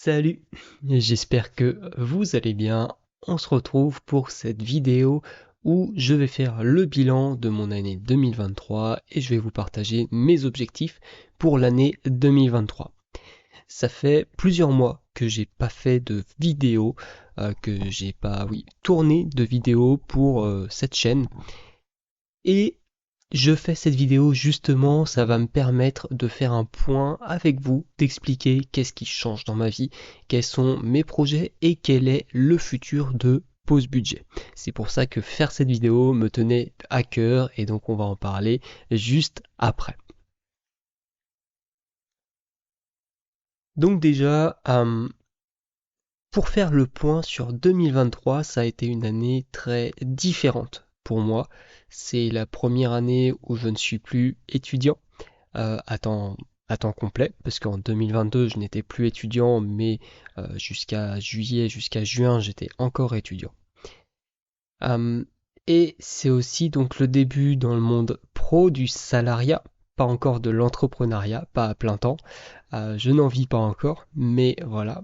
Salut, j'espère que vous allez bien. On se retrouve pour cette vidéo où je vais faire le bilan de mon année 2023 et je vais vous partager mes objectifs pour l'année 2023. Ça fait plusieurs mois que j'ai pas fait de vidéo, que j'ai pas, tourné de vidéo pour cette chaîne. Et je fais cette vidéo justement, ça va me permettre de faire un point avec vous, d'expliquer qu'est-ce qui change dans ma vie, quels sont mes projets et quel est le futur de Pause Budget. C'est pour ça que faire cette vidéo me tenait à cœur et donc on va en parler juste après. Donc déjà, pour faire le point sur 2023, ça a été une année très différente pour moi. C'est la première année où je ne suis plus étudiant. À temps complet, parce qu'en 2022, je n'étais plus étudiant, mais jusqu'à juillet, jusqu'à juin, j'étais encore étudiant. Euh, et c'est aussi donc le début dans le monde pro du salariat, pas encore de l'entrepreneuriat, pas à plein temps. Je n'en vis pas encore, mais voilà,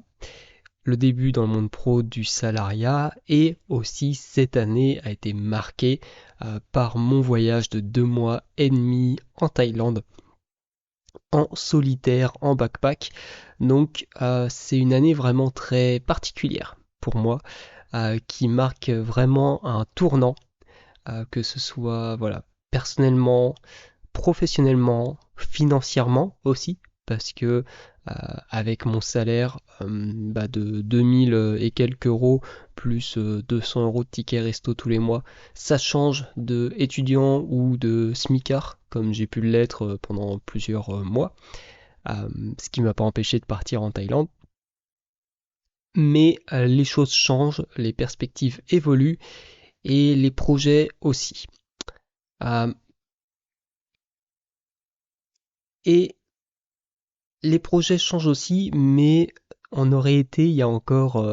le début dans le monde pro du salariat et aussi cette année a été marquée par mon voyage de 2 mois et demi en Thaïlande en solitaire, en backpack. Donc c'est une année vraiment très particulière pour moi, qui marque vraiment un tournant, que ce soit voilà, personnellement, professionnellement, financièrement aussi, parce que avec mon salaire de 2000 et quelques euros, plus 200 euros de tickets resto tous les mois, ça change de étudiant ou de smicard, comme j'ai pu l'être pendant plusieurs mois, ce qui ne m'a pas empêché de partir en Thaïlande. Mais les choses changent, les perspectives évoluent et les projets aussi. Euh, et les projets changent aussi, mais on aurait été il y a encore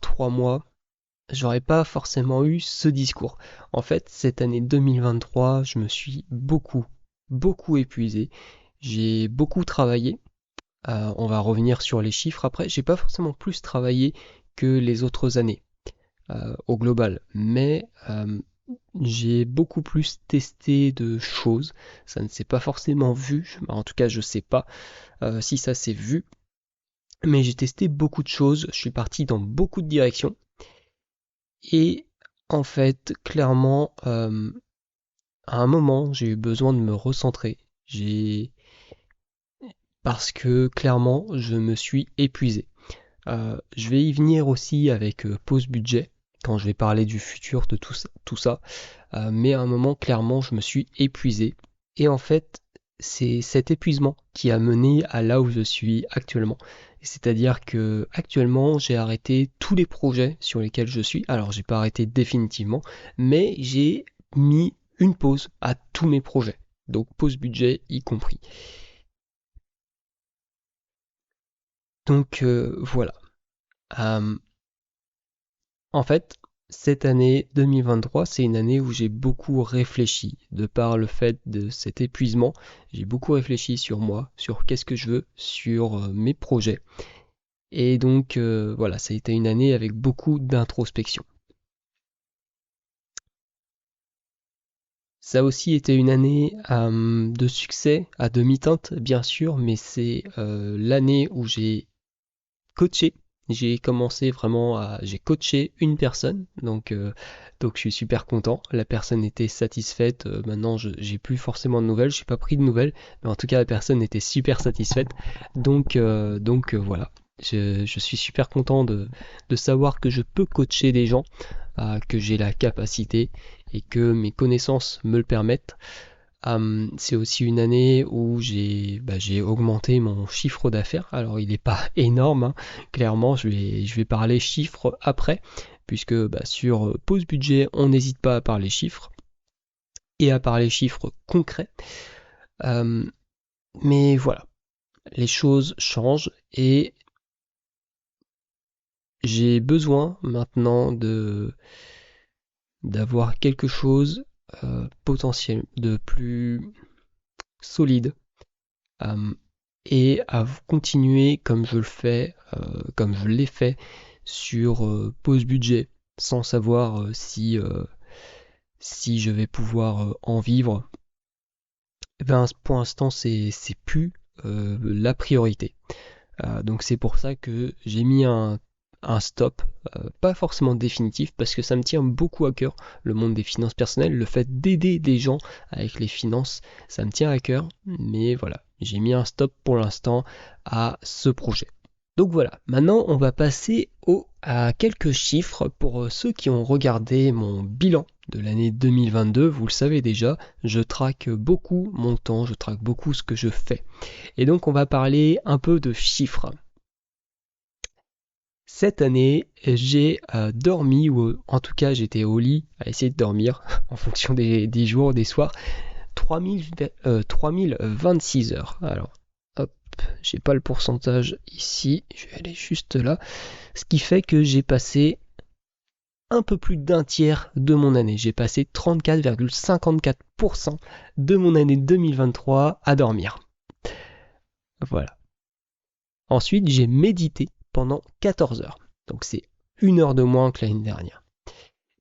3 mois, j'aurais pas forcément eu ce discours. En fait, cette année 2023, je me suis beaucoup épuisé. J'ai beaucoup travaillé. On va revenir sur les chiffres après. J'ai pas forcément plus travaillé que les autres années au global, mais j'ai beaucoup plus testé de choses. Ça ne s'est pas forcément vu, en tout cas je sais pas si ça s'est vu, mais j'ai testé beaucoup de choses, je suis parti dans beaucoup de directions, et en fait, clairement, à un moment, j'ai eu besoin de me recentrer. Parce que clairement, je me suis épuisé. Je vais y venir aussi avec pause budget, quand je vais parler du futur de tout ça. Mais à un moment, clairement, je me suis épuisé. Et en fait, c'est cet épuisement qui a mené à là où je suis actuellement. C'est-à-dire que actuellement, j'ai arrêté tous les projets sur lesquels je suis. Alors, j'ai pas arrêté définitivement, mais j'ai mis une pause à tous mes projets. Donc, pause budget y compris. Donc, voilà. Euh, En fait, cette année 2023, c'est une année où j'ai beaucoup réfléchi. De par le fait de cet épuisement, j'ai beaucoup réfléchi sur moi, sur qu'est-ce que je veux, sur mes projets. Et donc voilà, ça a été une année avec beaucoup d'introspection. Ça a aussi été une année de succès à demi-teinte, bien sûr, mais c'est l'année où j'ai coaché. J'ai coaché une personne, donc je suis super content. La personne était satisfaite. Maintenant, j'ai plus forcément de nouvelles, j'ai pas pris de nouvelles, mais en tout cas, la personne était super satisfaite. Donc voilà. Je suis super content de savoir que je peux coacher des gens, que j'ai la capacité et que mes connaissances me le permettent. C'est aussi une année où j'ai augmenté mon chiffre d'affaires. Alors il n'est pas énorme, hein. Clairement, je vais parler chiffres après, puisque sur pause budget, on n'hésite pas à parler chiffres et à parler chiffres concrets. Euh, mais voilà, les choses changent et j'ai besoin maintenant de d'avoir quelque chose potentiel de plus solide. Euh, et à continuer comme comme je l'ai fait sur pause budget, sans savoir si je vais pouvoir en vivre. Eh ben, pour l'instant, c'est plus la priorité. Donc c'est pour ça que j'ai mis un stop, pas forcément définitif, parce que ça me tient beaucoup à cœur, le monde des finances personnelles, le fait d'aider des gens avec les finances, ça me tient à cœur, mais voilà, j'ai mis un stop pour l'instant à ce projet. Donc voilà, maintenant on va passer à quelques chiffres pour ceux qui ont regardé mon bilan de l'année 2022. Vous le savez déjà, je traque beaucoup mon temps, je traque beaucoup ce que je fais. Et donc on va parler un peu de chiffres. Cette année, j'ai dormi, ou en tout cas j'étais au lit à essayer de dormir en fonction des jours, des soirs, 3026 heures. Alors, hop, j'ai pas le pourcentage ici, je vais aller juste là. Ce qui fait que j'ai passé un peu plus d'un tiers de mon année. J'ai passé 34,54% de mon année 2023 à dormir. Voilà. Ensuite, j'ai médité pendant 14 heures. Donc c'est 1 heure de moins que l'année dernière.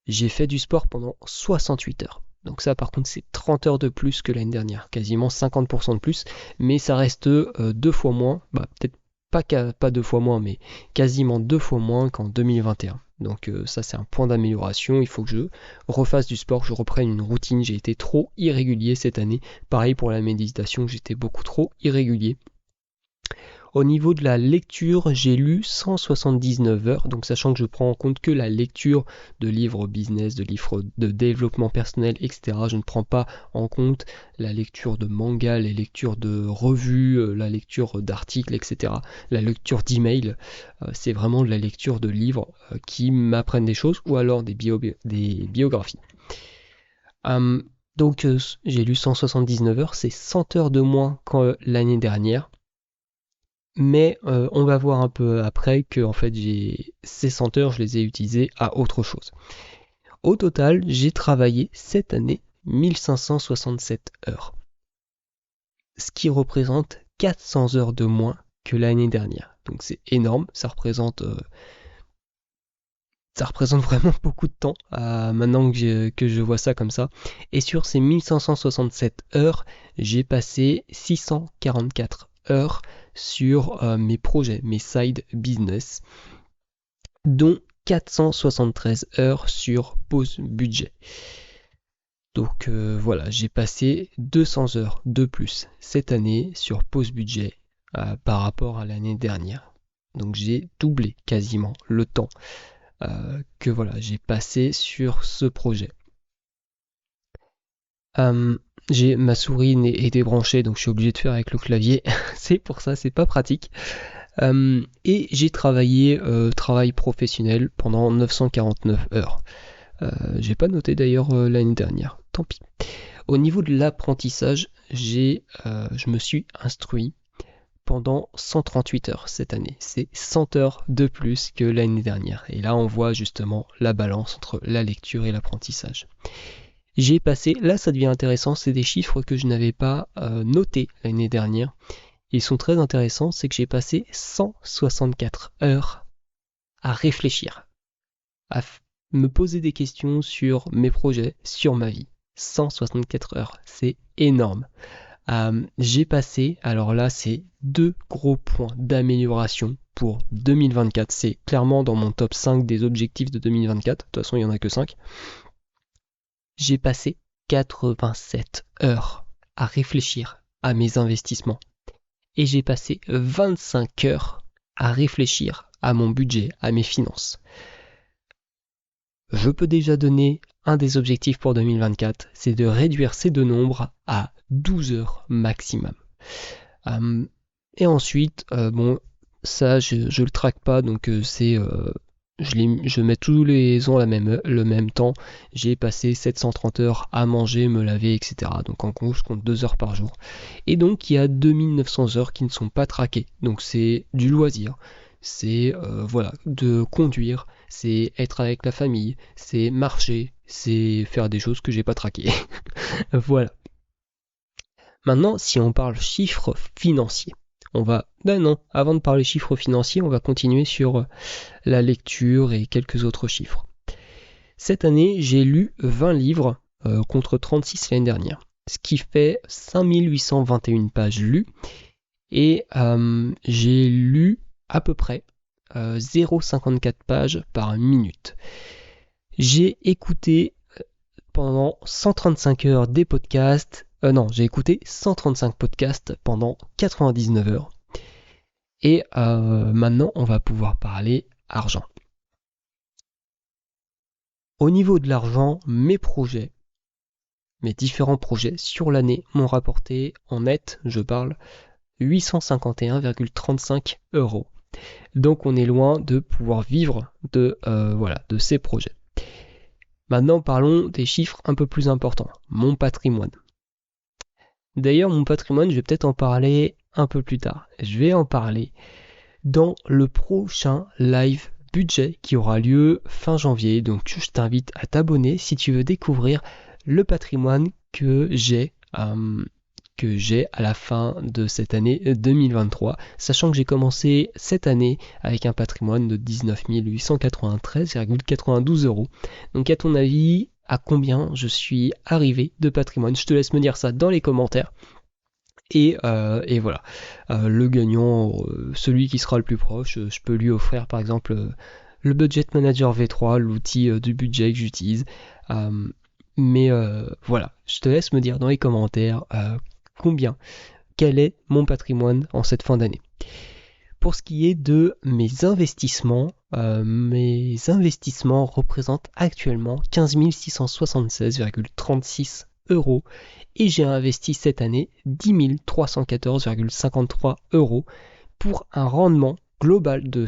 J'ai fait du sport pendant 68 heures. Donc ça par contre c'est 30 heures de plus que l'année dernière, quasiment 50% de plus, mais ça reste 2 fois moins, peut-être pas 2 fois moins, mais quasiment 2 fois moins qu'en 2021. Donc ça c'est un point d'amélioration, il faut que je refasse du sport, que je reprenne une routine, j'ai été trop irrégulier cette année. Pareil pour la méditation, j'étais beaucoup trop irrégulier. Au niveau de la lecture, j'ai lu 179 heures, donc sachant que je prends en compte que la lecture de livres business, de livres de développement personnel, etc. Je ne prends pas en compte la lecture de manga, les lectures de revues, la lecture d'articles, etc. La lecture d'emails, c'est vraiment de la lecture de livres qui m'apprennent des choses, ou alors des biographies. Donc j'ai lu 179 heures, c'est 100 heures de moins qu'en l'année dernière. Mais on va voir un peu après que en fait ces 100 heures, je les ai utilisées à autre chose. Au total, j'ai travaillé cette année 1567 heures, ce qui représente 400 heures de moins que l'année dernière. Donc c'est énorme, ça représente vraiment beaucoup de temps maintenant que je vois ça comme ça. Et sur ces 1567 heures, j'ai passé 644 heures sur mes projets, mes side business, dont 473 heures sur pause budget. Donc voilà, j'ai passé 200 heures de plus cette année sur pause budget par rapport à l'année dernière. Donc j'ai doublé quasiment le temps que voilà, j'ai passé sur ce projet. Ma souris est débranchée, donc je suis obligé de faire avec le clavier. C'est pour ça, c'est pas pratique. Et j'ai travaillé travail professionnel pendant 949 heures. J'ai pas noté d'ailleurs l'année dernière, tant pis. Au niveau de l'apprentissage, je me suis instruit pendant 138 heures cette année. C'est 100 heures de plus que l'année dernière. Et là, on voit justement la balance entre la lecture et l'apprentissage. J'ai passé, là ça devient intéressant, c'est des chiffres que je n'avais pas notés l'année dernière. Ils sont très intéressants, c'est que j'ai passé 164 heures à réfléchir, à me poser des questions sur mes projets, sur ma vie. 164 heures, c'est énorme. J'ai passé, alors là c'est 2 gros points d'amélioration pour 2024. C'est clairement dans mon top 5 des objectifs de 2024. De toute façon, il n'y en a que 5. J'ai passé 87 heures à réfléchir à mes investissements. Et j'ai passé 25 heures à réfléchir à mon budget, à mes finances. Je peux déjà donner un des objectifs pour 2024, c'est de réduire ces deux nombres à 12 heures maximum. Et ensuite, bon, ça je le traque pas, donc je mets tous les ans le même temps. J'ai passé 730 heures à manger, me laver, etc. Donc en gros, je compte 2 heures par jour. Et donc il y a 2900 heures qui ne sont pas traquées. Donc c'est du loisir. C'est voilà, de conduire, c'est être avec la famille, c'est marcher, c'est faire des choses que j'ai pas traquées. Voilà. Maintenant, si on parle chiffres financiers, Non, avant de parler chiffres financiers, on va continuer sur la lecture et quelques autres chiffres. Cette année, j'ai lu 20 livres contre 36 l'année dernière, ce qui fait 5821 pages lues, et j'ai lu à peu près 0,54 pages par minute. J'ai écouté pendant 135 heures des podcasts. J'ai écouté 135 podcasts pendant 99 heures. Et maintenant, on va pouvoir parler argent. Au niveau de l'argent, mes différents projets sur l'année m'ont rapporté en net, je parle, 851,35 euros. Donc on est loin de pouvoir vivre de ces projets. Maintenant parlons des chiffres un peu plus importants. Mon patrimoine. D'ailleurs mon patrimoine, je vais peut-être en parler un peu plus tard. Je vais en parler dans le prochain live budget qui aura lieu fin janvier. Donc je t'invite à t'abonner si tu veux découvrir le patrimoine que j'ai à la fin de cette année 2023, sachant que j'ai commencé cette année avec un patrimoine de 19 893,92 euros. Donc à ton avis, à combien je suis arrivé de patrimoine? Je te laisse me dire ça dans les commentaires. Et voilà, le gagnant, celui qui sera le plus proche, je peux lui offrir par exemple le Budget Manager V3, l'outil du budget que j'utilise. Mais voilà, je te laisse me dire dans les commentaires quel est mon patrimoine en cette fin d'année. Pour ce qui est de mes investissements représentent actuellement 15 676,36 euros et j'ai investi cette année 10 314,53 euros pour un rendement global de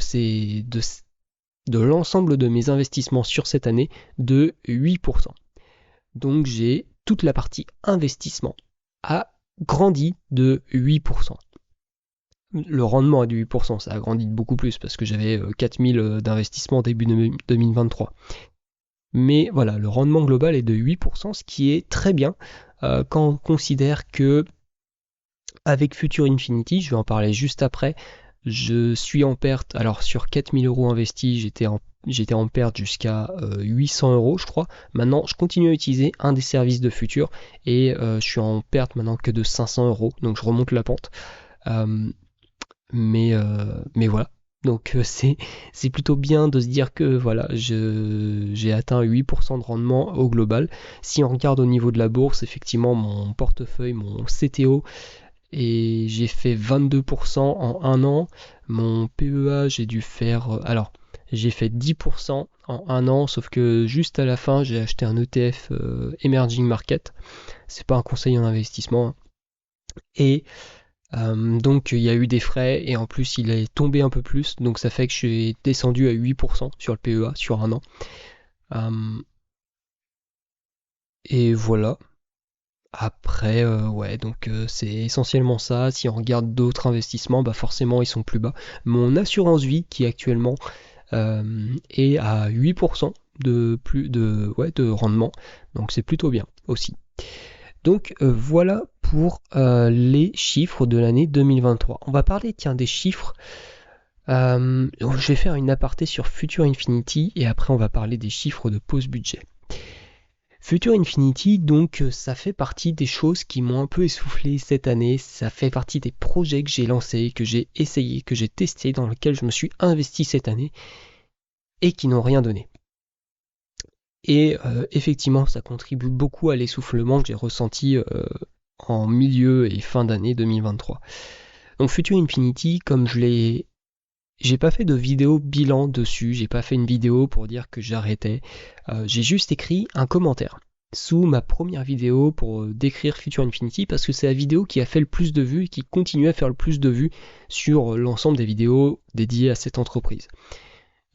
l'ensemble de mes investissements sur cette année de 8%. Donc j'ai toute la partie investissement a grandi de 8%. Le rendement est de 8%, ça a grandi de beaucoup plus parce que j'avais 4000 d'investissement début 2023. Mais voilà, le rendement global est de 8%, ce qui est très bien quand on considère que avec Future Infinity, je vais en parler juste après, je suis en perte. Alors sur 4000 euros investis, j'étais en perte jusqu'à 800 euros, je crois. Maintenant, je continue à utiliser un des services de Future et je suis en perte maintenant que de 500 euros, donc je remonte la pente. Mais voilà. Donc c'est plutôt bien de se dire que voilà, j'ai atteint 8% de rendement au global. Si on regarde au niveau de la bourse, effectivement, mon portefeuille, mon CTO, et j'ai fait 22% en un an. Mon PEA, j'ai dû faire... j'ai fait 10% en un an, sauf que juste à la fin, j'ai acheté un ETF Emerging Market. C'est pas un conseil en investissement. Et donc il y a eu des frais et en plus il est tombé un peu plus, donc ça fait que je suis descendu à 8% sur le PEA sur un an. Et voilà. Après, donc c'est essentiellement ça. Si on regarde d'autres investissements, forcément ils sont plus bas. Mon assurance vie qui actuellement est à 8% de rendement, donc c'est plutôt bien aussi. Donc voilà pour les chiffres de l'année 2023. On va parler des chiffres. Je vais faire une aparté sur Future Infinity et après on va parler des chiffres de pause budget. Future Infinity, donc ça fait partie des choses qui m'ont un peu essoufflé cette année, ça fait partie des projets que j'ai lancés, que j'ai essayé, que j'ai testé, dans lesquels je me suis investi cette année et qui n'ont rien donné. Et effectivement, ça contribue beaucoup à l'essoufflement que j'ai ressenti en milieu et fin d'année 2023. Donc Future Infinity, comme j'ai pas fait de vidéo bilan dessus, j'ai pas fait une vidéo pour dire que j'arrêtais, j'ai juste écrit un commentaire sous ma première vidéo pour décrire Future Infinity parce que c'est la vidéo qui a fait le plus de vues et qui continue à faire le plus de vues sur l'ensemble des vidéos dédiées à cette entreprise.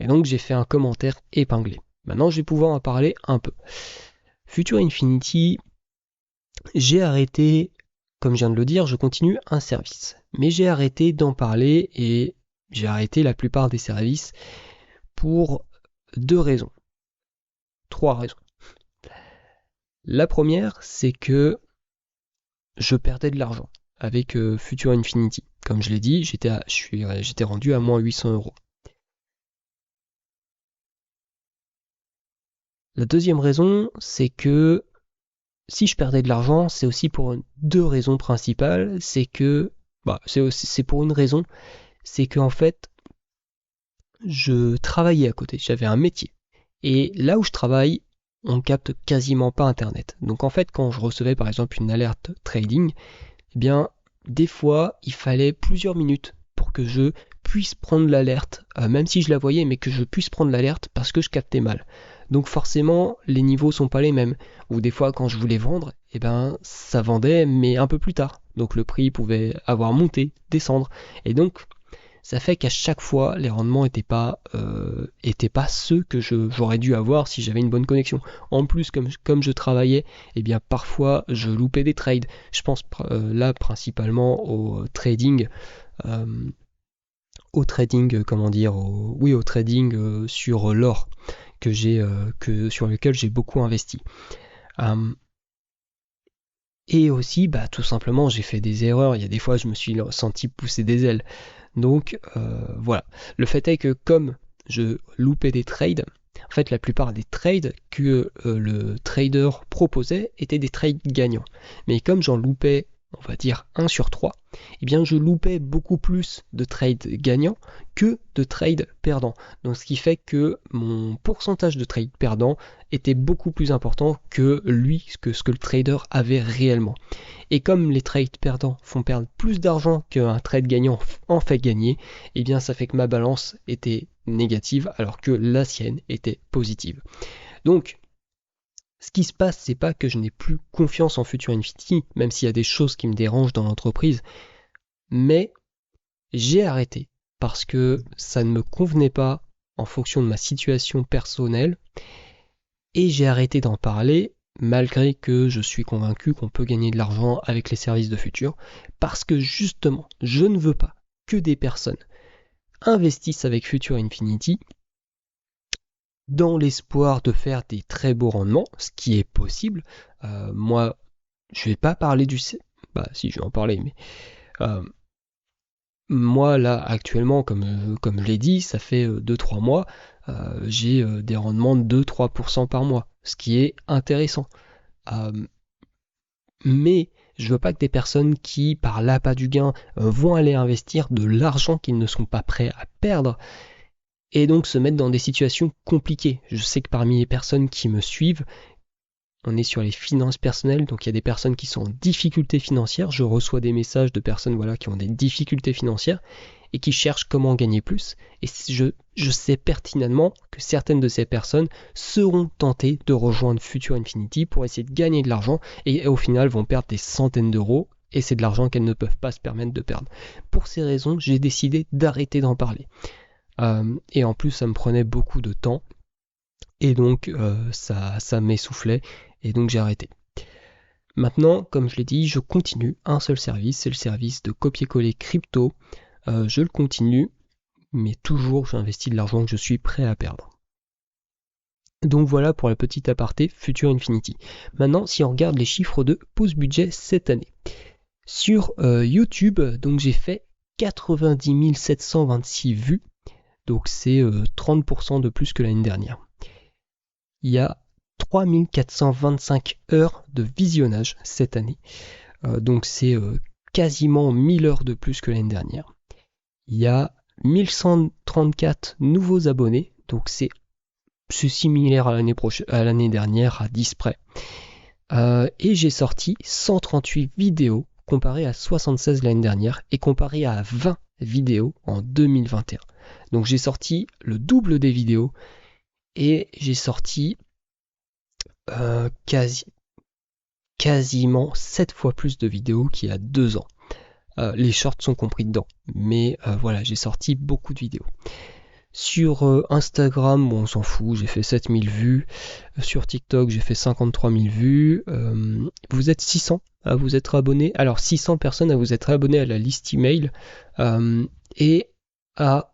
Et donc j'ai fait un commentaire épinglé. Maintenant je vais pouvoir en parler un peu. Future Infinity, j'ai arrêté, comme je viens de le dire, je continue un service. Mais j'ai arrêté d'en parler et j'ai arrêté la plupart des services pour 3 raisons. La première, c'est que je perdais de l'argent. avec Future Infinity. Comme je l'ai dit, j'étais rendu à moins 800 €. La deuxième raison, c'est que si je perdais de l'argent, c'est aussi pour deux raisons principales. C'est pour une raison, c'est qu'en fait, je travaillais à côté, j'avais un métier. Et là où je travaille, on capte quasiment pas Internet. Donc en fait, quand je recevais par exemple une alerte trading, eh bien, des fois, il fallait plusieurs minutes pour que je puisse prendre l'alerte, même si je la voyais, mais que je puisse prendre l'alerte parce que je captais mal. Donc forcément, les niveaux sont pas les mêmes. Ou des fois, quand je voulais vendre, eh ben, ça vendait, mais un peu plus tard. Donc le prix pouvait avoir monté, descendre. Et donc, ça fait qu'à chaque fois, les rendements étaient pas ceux que j'aurais dû avoir si j'avais une bonne connexion. En plus, comme je travaillais, eh bien parfois je loupais des trades. Je pense là principalement euh, au trading, comment dire, au trading sur l'or sur lequel j'ai beaucoup investi. Euh, et aussi, bah, tout simplement, j'ai fait des erreurs. Il y a des fois, je me suis senti pousser des ailes. Donc voilà. Le fait est que comme je loupais des trades, en fait la plupart des trades que le trader proposait étaient des trades gagnants. Mais comme j'en loupais, on va dire 1 sur 3, eh bien je loupais beaucoup plus de trades gagnants que de trades perdants. Donc ce qui fait que mon pourcentage de trades perdants était beaucoup plus important que ce que le trader avait réellement. Et comme les trades perdants font perdre plus d'argent qu'un trade gagnant en fait gagner, eh bien ça fait que ma balance était négative alors que la sienne était positive. Donc, ce qui se passe, c'est pas que je n'ai plus confiance en Future Infinity, même s'il y a des choses qui me dérangent dans l'entreprise, mais j'ai arrêté parce que ça ne me convenait pas en fonction de ma situation personnelle et j'ai arrêté d'en parler malgré que je suis convaincu qu'on peut gagner de l'argent avec les services de Future, parce que justement, je ne veux pas que des personnes investissent avec Future Infinity dans l'espoir de faire des très beaux rendements, ce qui est possible. Moi, je vais pas parler Bah si, je vais en parler, mais euh, moi là actuellement, comme je l'ai dit, ça fait 2-3 mois, j'ai des rendements de 2-3% par mois, ce qui est intéressant. Euh, mais je veux pas que des personnes qui, par l'appât du gain, vont aller investir de l'argent qu'ils ne sont pas prêts à perdre et donc se mettre dans des situations compliquées. Je sais que parmi les personnes qui me suivent, on est sur les finances personnelles, donc il y a des personnes qui sont en difficulté financière. Je reçois des messages de personnes qui ont des difficultés financières et qui cherchent comment gagner plus. Et je sais pertinemment que certaines de ces personnes seront tentées de rejoindre Future Infinity pour essayer de gagner de l'argent et au final vont perdre des centaines d'euros et c'est de l'argent qu'elles ne peuvent pas se permettre de perdre. Pour ces raisons, j'ai décidé d'arrêter d'en parler. Et en plus, ça me prenait beaucoup de temps et donc ça m'essoufflait et donc j'ai arrêté. Maintenant, comme je l'ai dit, je continue un seul service, c'est le service de copier-coller crypto. Je le continue, mais toujours j'investis de l'argent que je suis prêt à perdre. Donc voilà pour la petite aparté Future Infinity. Maintenant, si on regarde les chiffres de pause budget cette année. Sur YouTube, donc j'ai fait 90 726 vues, donc c'est 30% de plus que l'année dernière. Il y a 3425 heures de visionnage cette année, donc c'est quasiment 1000 heures de plus que l'année dernière. Il y a 1134 nouveaux abonnés, donc c'est similaire à l'année dernière à 10 près. Et j'ai sorti 138 vidéos comparé à 76 l'année dernière et comparé à 20 vidéos en 2021. Donc j'ai sorti le double des vidéos et j'ai sorti quasiment 7 fois plus de vidéos qu'il y a 2 ans. Les shorts sont compris dedans, mais voilà, j'ai sorti beaucoup de vidéos. Sur Instagram, on s'en fout, j'ai fait 7000 vues. Sur TikTok, j'ai fait 53 000 vues. Vous êtes 600 à vous être abonnés. Alors 600 personnes à vous être abonnés à la liste email et à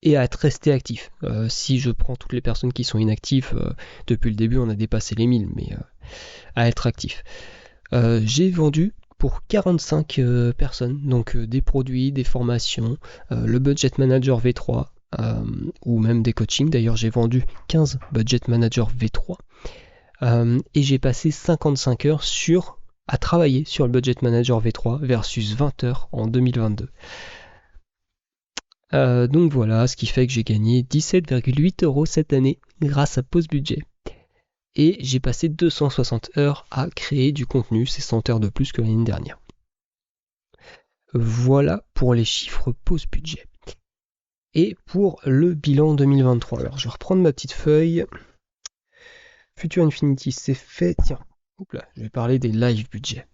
et à être resté actif. Si je prends toutes les personnes qui sont inactives, depuis le début, on a dépassé les 1000, mais à être actif. J'ai vendu pour 45 personnes, donc des produits, des formations, le Budget Manager V3, ou même des coachings. D'ailleurs, j'ai vendu 15 Budget Manager V3 et j'ai passé 55 heures à travailler sur le Budget Manager V3 versus 20 heures en 2022. Donc voilà, ce qui fait que j'ai gagné 17,8 € cette année grâce à Pause Budget. Et j'ai passé 260 heures à créer du contenu, c'est 100 heures de plus que l'année dernière. Voilà pour les chiffres Pause Budget. Et pour le bilan 2023, alors je vais reprendre ma petite feuille. Future Infinity, c'est fait. Tiens, je vais parler des live budgets.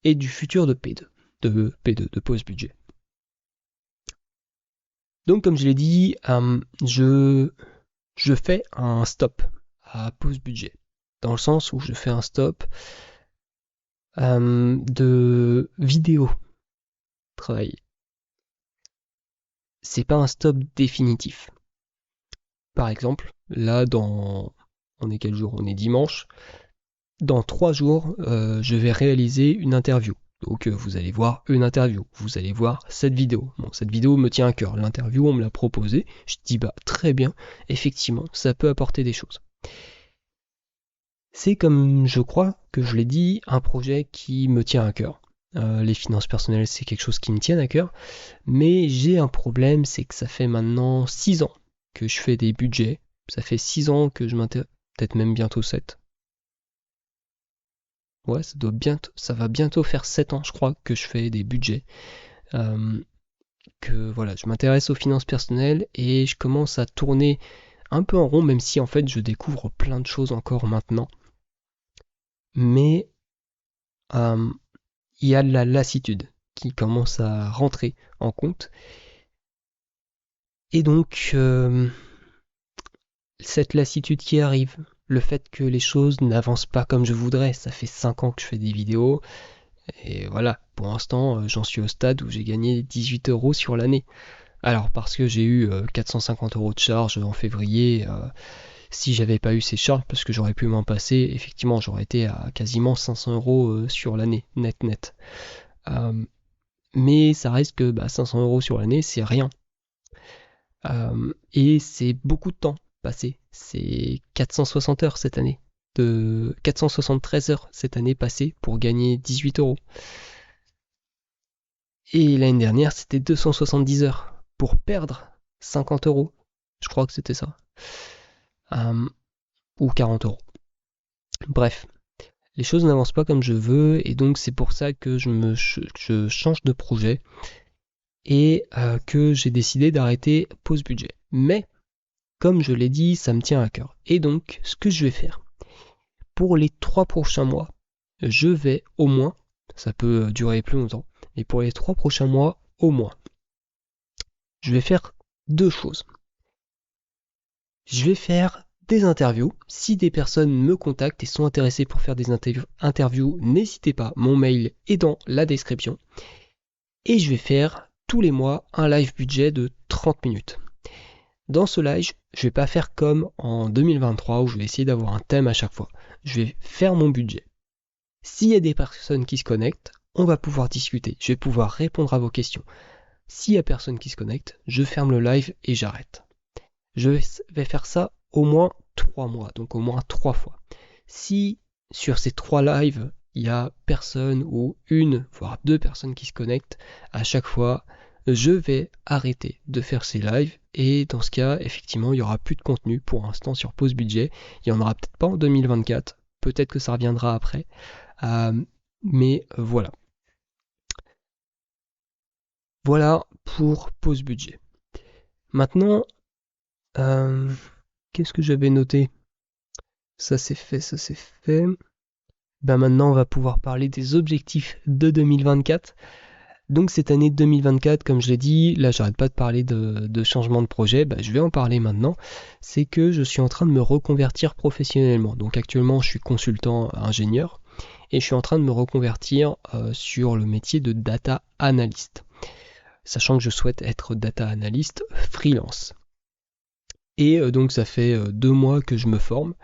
Et du futur de P2, de Pause Budget. Donc comme je l'ai dit, je fais un stop à Pause Budget. Dans le sens où je fais un stop de vidéo travailler. C'est pas un stop définitif. Par exemple, là, on est quel jour? On est dimanche. Dans 3 jours, je vais réaliser une interview. Donc vous allez voir une interview, vous allez voir cette vidéo. Bon, cette vidéo me tient à cœur. L'interview, on me l'a proposée. Je dis bah très bien, effectivement, ça peut apporter des choses. C'est comme je crois que je l'ai dit, un projet qui me tient à cœur. Les finances personnelles, c'est quelque chose qui me tient à cœur. Mais j'ai un problème, c'est que ça fait maintenant 6 ans que je fais des budgets. Ça fait 6 ans que je m'intéresse, peut-être même bientôt 7. Ouais, ça va bientôt faire 7 ans, je crois, que je fais des budgets. Que voilà, je m'intéresse aux finances personnelles et je commence à tourner un peu en rond, même si en fait je découvre plein de choses encore maintenant. Mais il y a de la lassitude qui commence à rentrer en compte. Et donc, cette lassitude qui arrive, le fait que les choses n'avancent pas comme je voudrais, ça fait 5 ans que je fais des vidéos, et voilà, pour l'instant, j'en suis au stade où j'ai gagné 18 € sur l'année. Alors, parce que j'ai eu 450 € de charges en février, si j'avais pas eu ces charges, parce que j'aurais pu m'en passer, effectivement, j'aurais été à quasiment 500 € sur l'année, net. Mais ça reste que 500 € sur l'année, c'est rien. Et c'est beaucoup de temps passé. C'est 460 heures cette année. 473 heures cette année passée pour gagner 18 €. Et l'année dernière, c'était 270 heures pour perdre 50 €. Je crois que c'était ça. Ou 40 €. Bref, les choses n'avancent pas comme je veux et donc c'est pour ça que je change de projet et que j'ai décidé d'arrêter Pause Budget. Mais, comme je l'ai dit, ça me tient à cœur. Et donc, ce que je vais faire, pour les 3 prochains mois, je vais au moins, ça peut durer plus longtemps, mais pour les 3 prochains mois, au moins, je vais faire 2 choses. Je vais faire des interviews. Si des personnes me contactent et sont intéressées pour faire des interviews, n'hésitez pas, mon mail est dans la description. Et je vais faire tous les mois un live budget de 30 minutes. Dans ce live, je vais pas faire comme en 2023 où je vais essayer d'avoir un thème à chaque fois. Je vais faire mon budget. S'il y a des personnes qui se connectent, on va pouvoir discuter. Je vais pouvoir répondre à vos questions. S'il y a personne qui se connecte, je ferme le live et j'arrête. Je vais faire ça au moins 3 mois, donc au moins 3 fois. Si sur ces 3 lives, il y a personne ou une, voire 2 personnes qui se connectent, à chaque fois, je vais arrêter de faire ces lives et dans ce cas, effectivement, il n'y aura plus de contenu pour l'instant sur Pause Budget. Il n'y en aura peut-être pas en 2024, peut-être que ça reviendra après, mais voilà. Voilà pour Pause Budget. Maintenant, qu'est-ce que j'avais noté? Ça c'est fait. Maintenant on va pouvoir parler des objectifs de 2024. Donc cette année 2024, comme je l'ai dit, là j'arrête pas de parler de changement de projet, je vais en parler maintenant. C'est que je suis en train de me reconvertir professionnellement. Donc actuellement je suis consultant ingénieur et je suis en train de me reconvertir sur le métier de data analyst. Sachant que je souhaite être data analyst freelance. Et donc ça fait 2 mois que je me forme.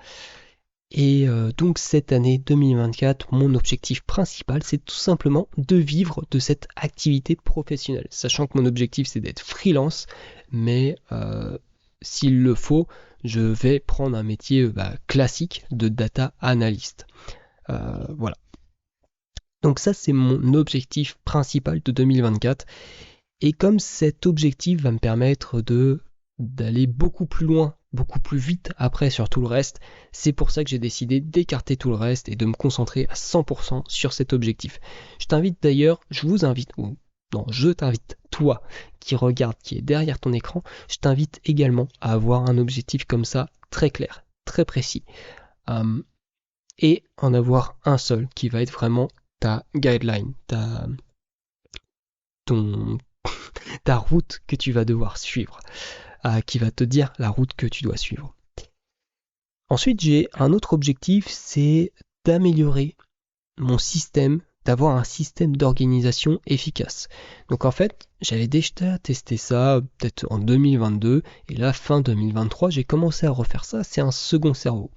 Et donc cette année 2024, mon objectif principal, c'est tout simplement de vivre de cette activité professionnelle. Sachant que mon objectif, c'est d'être freelance, mais s'il le faut, je vais prendre un métier classique de data analyst. Voilà. Donc ça, c'est mon objectif principal de 2024. Et comme cet objectif va me permettre d'aller beaucoup plus loin, beaucoup plus vite après sur tout le reste, c'est pour ça que j'ai décidé d'écarter tout le reste et de me concentrer à 100% sur cet objectif. Je t'invite d'ailleurs, je vous invite, ou non, je t'invite, toi qui regarde, qui est derrière ton écran, je t'invite également à avoir un objectif comme ça, très clair, très précis, et en avoir un seul qui va être vraiment ta guideline, ton, ta route que tu vas devoir suivre, qui va te dire la route que tu dois suivre. Ensuite, j'ai un autre objectif, c'est d'améliorer mon système, d'avoir un système d'organisation efficace. Donc en fait, j'avais déjà testé ça peut-être en 2022, et là, fin 2023, j'ai commencé à refaire ça, c'est un second cerveau.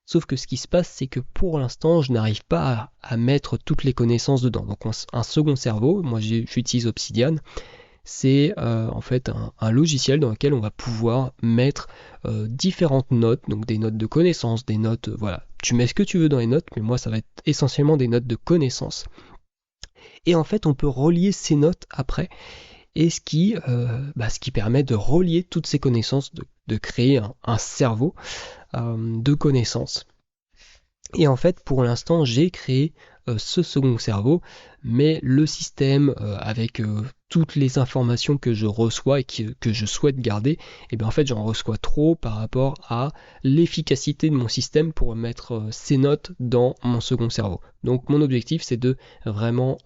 Sauf que ce qui se passe, c'est que pour l'instant, je n'arrive pas à mettre toutes les connaissances dedans. Donc un second cerveau, moi j'utilise Obsidian, c'est en fait un logiciel dans lequel on va pouvoir mettre différentes notes, donc des notes de connaissances, des notes, voilà. Tu mets ce que tu veux dans les notes, mais moi ça va être essentiellement des notes de connaissances. Et en fait, on peut relier ces notes après, et ce qui permet de relier toutes ces connaissances, de créer un cerveau de connaissances. Et en fait, pour l'instant, j'ai créé ce second cerveau, mais le système avec toutes les informations que je reçois et que je souhaite garder, et bien en fait, j'en reçois trop par rapport à l'efficacité de mon système pour mettre ces notes dans mon second cerveau. Donc mon objectif, c'est de vraiment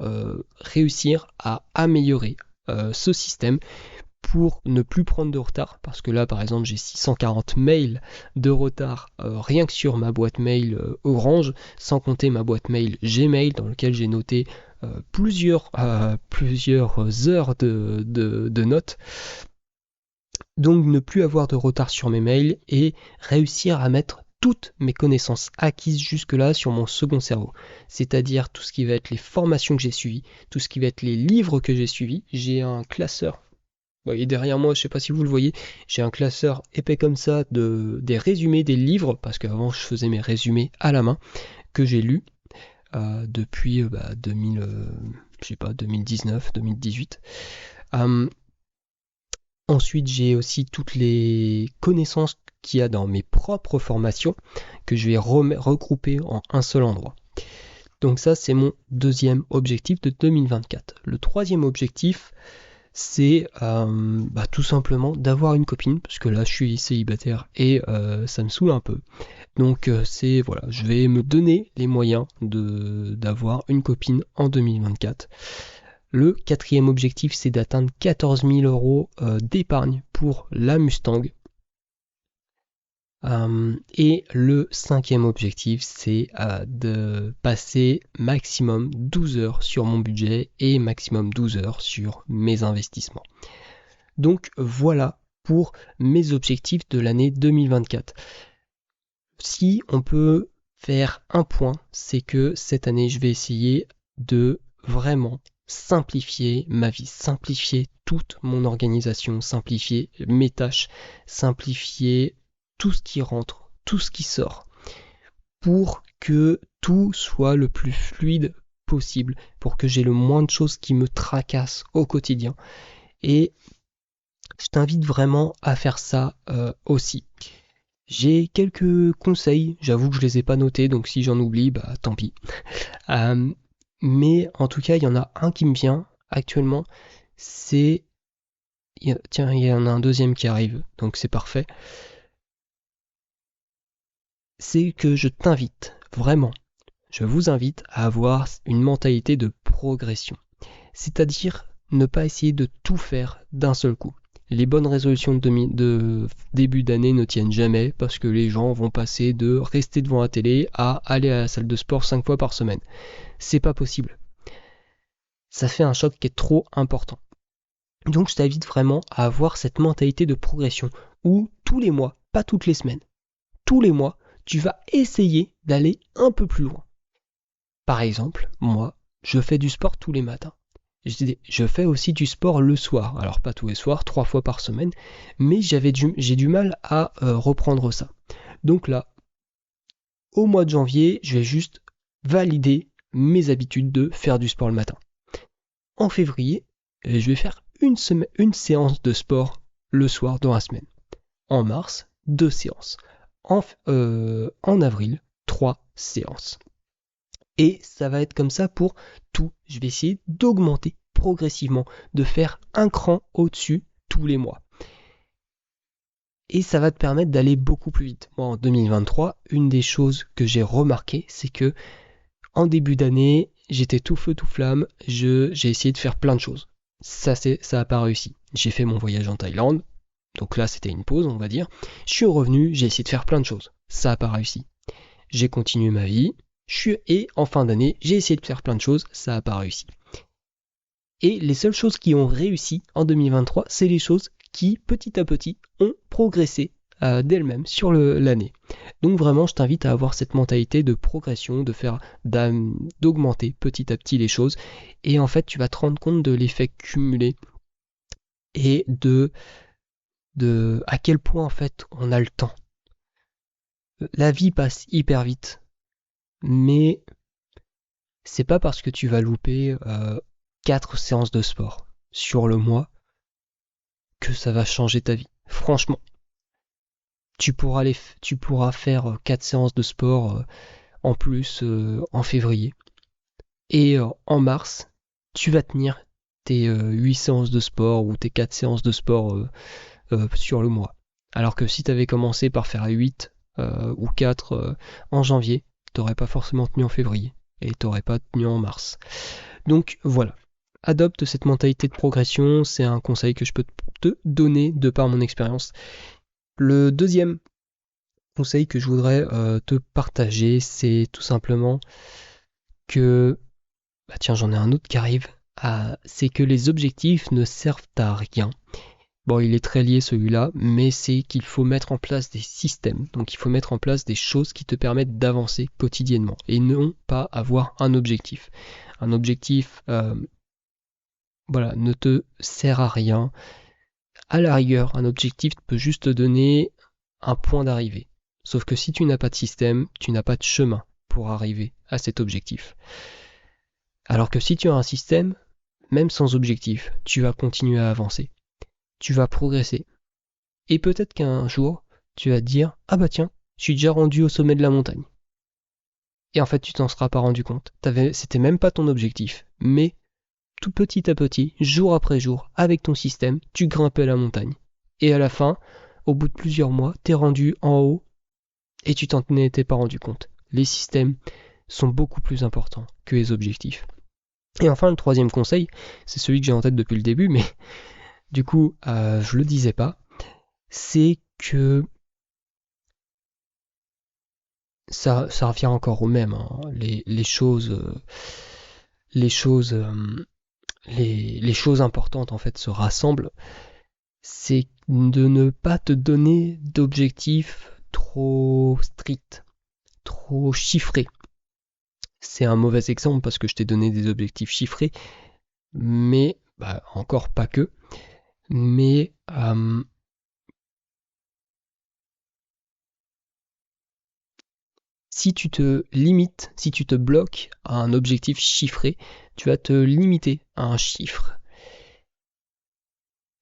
réussir à améliorer ce système pour ne plus prendre de retard, parce que là par exemple j'ai 640 mails de retard rien que sur ma boîte mail Orange, sans compter ma boîte mail Gmail dans laquelle j'ai noté plusieurs heures de notes. Donc ne plus avoir de retard sur mes mails et réussir à mettre toutes mes connaissances acquises jusque-là sur mon second cerveau. C'est-à-dire tout ce qui va être les formations que j'ai suivies, tout ce qui va être les livres que j'ai suivis. J'ai un classeur. Et derrière moi, je ne sais pas si vous le voyez, j'ai un classeur épais comme ça des résumés des livres, parce qu'avant je faisais mes résumés à la main, que j'ai lus depuis 2019, 2018. Ensuite, j'ai aussi toutes les connaissances qu'il y a dans mes propres formations, que je vais regrouper en un seul endroit. Donc ça, c'est mon deuxième objectif de 2024. Le troisième objectif, c'est tout simplement d'avoir une copine, parce que là je suis célibataire et ça me saoule un peu. Donc je vais me donner les moyens d'avoir une copine en 2024. Le quatrième objectif, c'est d'atteindre 14 000 euros d'épargne pour la Mustang. Et le cinquième objectif, c'est de passer maximum 12 heures sur mon budget et maximum 12 heures sur mes investissements. Donc voilà pour mes objectifs de l'année 2024. Si on peut faire un point, c'est que cette année, je vais essayer de vraiment simplifier ma vie, simplifier toute mon organisation, simplifier mes tâches, simplifier tout ce qui rentre, tout ce qui sort, pour que tout soit le plus fluide possible, pour que j'ai le moins de choses qui me tracassent au quotidien. Et je t'invite vraiment à faire ça aussi. J'ai quelques conseils, j'avoue que je les ai pas notés, donc si j'en oublie, tant pis. Mais en tout cas, il y en a un qui me vient actuellement, c'est... Tiens, il y en a un deuxième qui arrive, donc c'est parfait. C'est que je t'invite, vraiment, je vous invite à avoir une mentalité de progression. C'est-à-dire ne pas essayer de tout faire d'un seul coup. Les bonnes résolutions de début d'année ne tiennent jamais parce que les gens vont passer de rester devant la télé à aller à la salle de sport 5 fois par semaine. C'est pas possible. Ça fait un choc qui est trop important. Donc je t'invite vraiment à avoir cette mentalité de progression où tous les mois, pas toutes les semaines, tous les mois, tu vas essayer d'aller un peu plus loin. Par exemple, moi, je fais du sport tous les matins. Je fais aussi du sport le soir. Alors pas tous les soirs, 3 fois par semaine, mais j'ai du mal à reprendre ça. Donc là, au mois de janvier, je vais juste valider mes habitudes de faire du sport le matin. En février, je vais faire une séance de sport le soir dans la semaine. En mars, 2 séances. En avril, 3 séances. Et ça va être comme ça pour tout. Je vais essayer d'augmenter progressivement, de faire un cran au-dessus tous les mois. Et ça va te permettre d'aller beaucoup plus vite. Moi, en 2023, une des choses que j'ai remarqué, c'est que en début d'année, j'étais tout feu, tout flamme. J'ai essayé de faire plein de choses. Ça n'a pas réussi. J'ai fait mon voyage en Thaïlande. Donc là, c'était une pause, on va dire. Je suis revenu, j'ai essayé de faire plein de choses. Ça n'a pas réussi. J'ai continué ma vie. Et en fin d'année, j'ai essayé de faire plein de choses. Ça n'a pas réussi. Et les seules choses qui ont réussi en 2023, c'est les choses qui, petit à petit, ont progressé d'elles-mêmes sur l'année. Donc vraiment, je t'invite à avoir cette mentalité de progression, d'augmenter petit à petit les choses. Et en fait, tu vas te rendre compte de l'effet cumulé et de à quel point en fait on a le temps. La vie passe hyper vite, mais c'est pas parce que tu vas louper 4 séances de sport sur le mois que ça va changer ta vie. Franchement, tu pourras faire 4 séances de sport en plus en février. Et en mars, tu vas tenir tes 8 séances de sport ou tes 4 séances de sport sur le mois. Alors que si tu avais commencé par faire 8 ou 4 en janvier, tu n'aurais pas forcément tenu en février et tu n'aurais pas tenu en mars. Donc voilà, adopte cette mentalité de progression, c'est un conseil que je peux te donner de par mon expérience. Le deuxième conseil que je voudrais te partager, c'est tout simplement que, bah tiens, j'en ai un autre qui arrive, c'est que les objectifs ne servent à rien. Bon, il est très lié celui-là, mais c'est qu'il faut mettre en place des systèmes. Donc il faut mettre en place des choses qui te permettent d'avancer quotidiennement et non pas avoir un objectif. Un objectif ne te sert à rien. À la rigueur, un objectif peut juste te donner un point d'arrivée. Sauf que si tu n'as pas de système, tu n'as pas de chemin pour arriver à cet objectif. Alors que si tu as un système, même sans objectif, tu vas continuer à avancer. Tu vas progresser. Et peut-être qu'un jour, tu vas te dire « Ah bah tiens, je suis déjà rendu au sommet de la montagne. » Et en fait, tu t'en seras pas rendu compte. C'était même pas ton objectif. Mais tout petit à petit, jour après jour, avec ton système, tu grimpais la montagne. Et à la fin, au bout de plusieurs mois, t'es rendu en haut et tu t'en étais pas rendu compte. Les systèmes sont beaucoup plus importants que les objectifs. Et enfin, le troisième conseil, c'est celui que j'ai en tête depuis le début, mais du coup, je le disais pas, c'est que ça revient encore au même. Hein. Les choses importantes en fait se rassemblent. C'est de ne pas te donner d'objectifs trop stricts, trop chiffrés. C'est un mauvais exemple parce que je t'ai donné des objectifs chiffrés, mais encore pas que. Mais si tu te limites, si tu te bloques à un objectif chiffré, tu vas te limiter à un chiffre.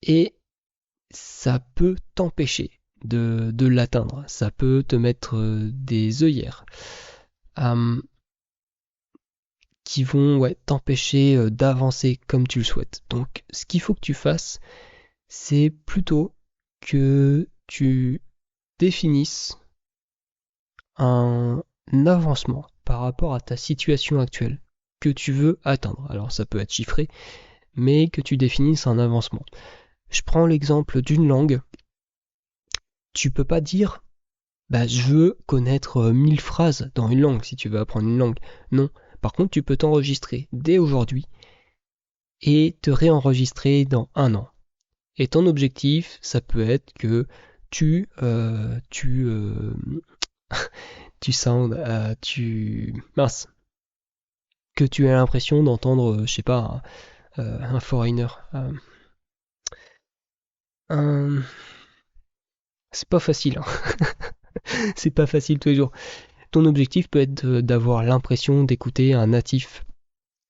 Et ça peut t'empêcher de l'atteindre. Ça peut te mettre des œillères qui vont t'empêcher d'avancer comme tu le souhaites. Donc ce qu'il faut que tu fasses, c'est plutôt que tu définisses un avancement par rapport à ta situation actuelle que tu veux atteindre. Alors ça peut être chiffré, mais que tu définisses un avancement. Je prends l'exemple d'une langue. Tu peux pas dire je veux connaître 1000 phrases dans une langue si tu veux apprendre une langue. Non. Par contre, tu peux t'enregistrer dès aujourd'hui et te réenregistrer dans un an. Et ton objectif, ça peut être que tu tu sound, mince, que tu as l'impression d'entendre, je sais pas, un foreigner. Un- C'est pas facile, hein. C'est pas facile tous les jours. Ton objectif peut être d'avoir l'impression d'écouter un natif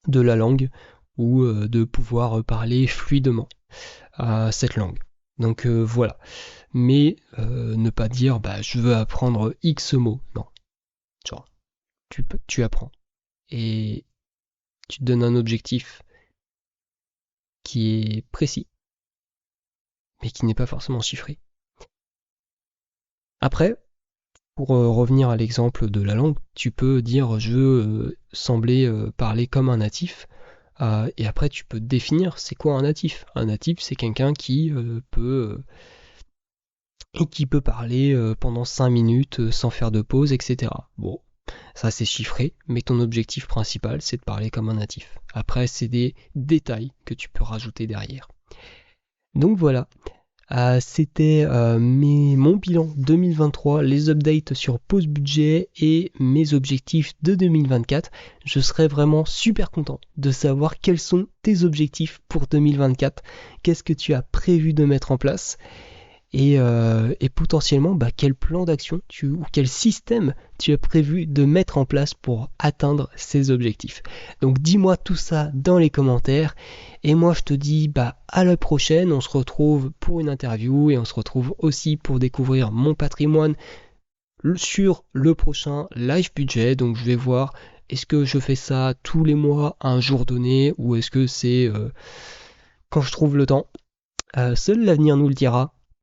de la langue ou de pouvoir parler fluidement à cette langue. Donc voilà. Mais ne pas dire bah je veux apprendre X mots. Non. Genre, tu apprends. Et tu te donnes un objectif qui est précis, mais qui n'est pas forcément chiffré. Après, pour revenir à l'exemple de la langue, tu peux dire je veux sembler parler comme un natif. Et après, tu peux définir c'est quoi un natif. Un natif, c'est quelqu'un qui peut parler pendant 5 minutes sans faire de pause, etc. Bon, ça c'est chiffré, mais ton objectif principal, c'est de parler comme un natif. Après, c'est des détails que tu peux rajouter derrière. Donc voilà, c'était mon bilan 2023, les updates sur pause budget et mes objectifs de 2024. Je serais vraiment super content de savoir quels sont tes objectifs pour 2024. Qu'est-ce que tu as prévu de mettre en place et potentiellement quel plan d'action ou quel système tu as prévu de mettre en place pour atteindre ces objectifs. Donc dis-moi tout ça dans les commentaires et moi je te dis à la prochaine, on se retrouve pour une interview et on se retrouve aussi pour découvrir mon patrimoine sur le prochain live budget. Donc je vais voir est-ce que je fais ça tous les mois à un jour donné ou est-ce que c'est quand je trouve le temps. Seul l'avenir nous le dira.